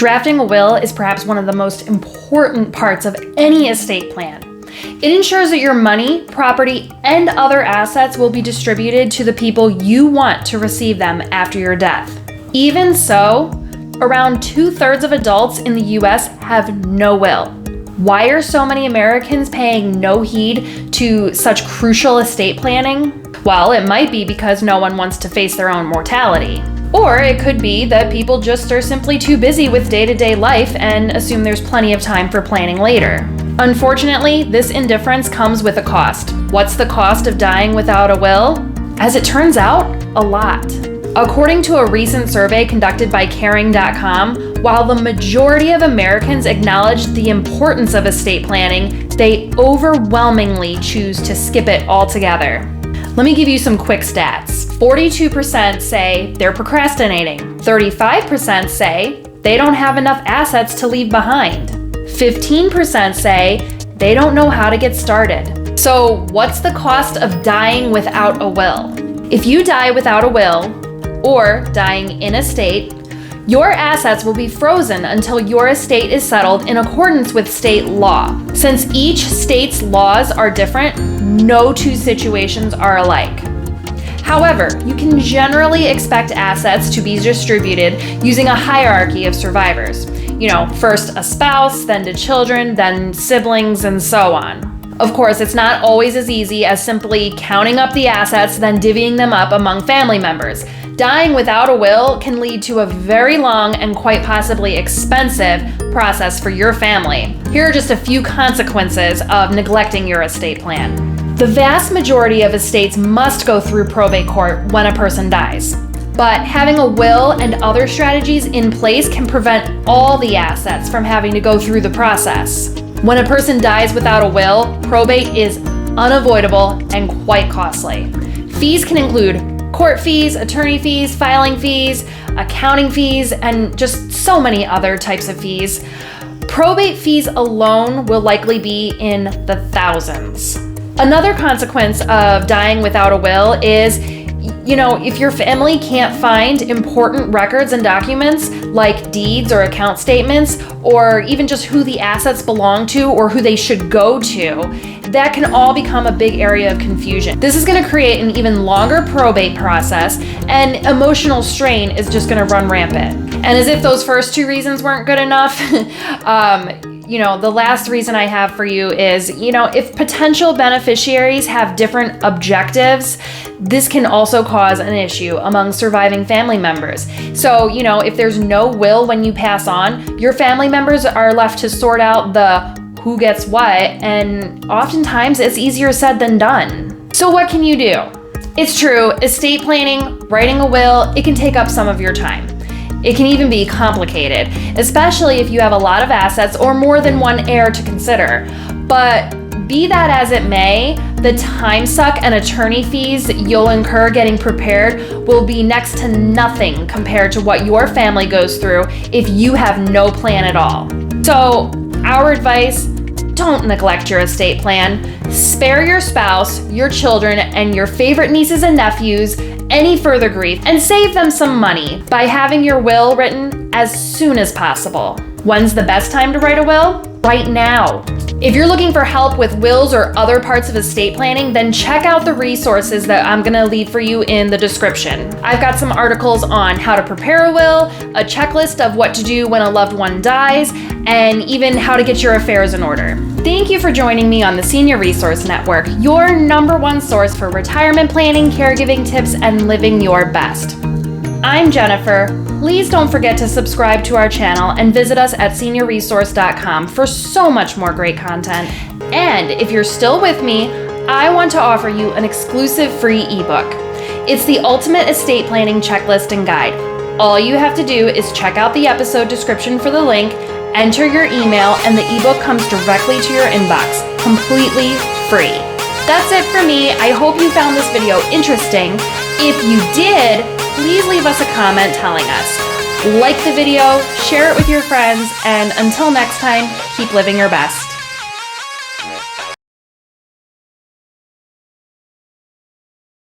Drafting a will is perhaps one of the most important parts of any estate plan. It ensures that your money, property, and other assets will be distributed to the people you want to receive them after your death. Even so, around 2/3 of adults in the US have no will. Why are so many Americans paying no heed to such crucial estate planning? Well, it might be because no one wants to face their own mortality. Or it could be that people just are simply too busy with day-to-day life and assume there's plenty of time for planning later. Unfortunately, this indifference comes with a cost. What's the cost of dying without a will? As it turns out, a lot. According to a recent survey conducted by Caring.com, while the majority of Americans acknowledge the importance of estate planning, they overwhelmingly choose to skip it altogether. Let me give you some quick stats. 42% say they're procrastinating. 35% say they don't have enough assets to leave behind. 15% say they don't know how to get started. So what's the cost of dying without a will? If you die without a will, or dying in estate, your assets will be frozen until your estate is settled in accordance with state law. Since each state's laws are different, no two situations are alike. However, you can generally expect assets to be distributed using a hierarchy of survivors. First a spouse, then to children, then siblings, and so on. Of course, it's not always as easy as simply counting up the assets, then divvying them up among family members. Dying without a will can lead to a very long and quite possibly expensive process for your family. Here are just a few consequences of neglecting your estate plan. The vast majority of estates must go through probate court when a person dies. But having a will and other strategies in place can prevent all the assets from having to go through the process. When a person dies without a will, probate is unavoidable and quite costly. Fees can include court fees, attorney fees, filing fees, accounting fees, and just so many other types of fees. Probate fees alone will likely be in the thousands. Another consequence of dying without a will is, if your family can't find important records and documents like deeds or account statements, or even just who the assets belong to or who they should go to, that can all become a big area of confusion. This is going to create an even longer probate process, and emotional strain is just going to run rampant. And as if those first two reasons weren't good enough, the last reason I have for you is, if potential beneficiaries have different objectives, this can also cause an issue among surviving family members. So, if there's no will when you pass on, your family members are left to sort out the who gets what, and oftentimes it's easier said than done. So what can you do? It's true, estate planning, writing a will, it can take up some of your time. It can even be complicated, especially if you have a lot of assets or more than one heir to consider. But be that as it may, the time suck and attorney fees you'll incur getting prepared will be next to nothing compared to what your family goes through if you have no plan at all. So, our advice, don't neglect your estate plan. Spare your spouse, your children, and your favorite nieces and nephews any further grief, and save them some money by having your will written as soon as possible. When's the best time to write a will? Right now. If you're looking for help with wills or other parts of estate planning, then check out the resources that I'm gonna leave for you in the description. I've got some articles on how to prepare a will, a checklist of what to do when a loved one dies, and even how to get your affairs in order. Thank you for joining me on the Senior Resource Network, your #1 source for retirement planning, caregiving tips, and living your best. I'm Jennifer. Please don't forget to subscribe to our channel and visit us at seniorresource.com for so much more great content. And if you're still with me, I want to offer you an exclusive free ebook. It's the ultimate estate planning checklist and guide. All you have to do is check out the episode description for the link, enter your email, and the ebook comes directly to your inbox, completely free. That's it for me. I hope you found this video interesting. If you did, please leave us a comment telling us. Like the video, share it with your friends, and until next time, keep living your best.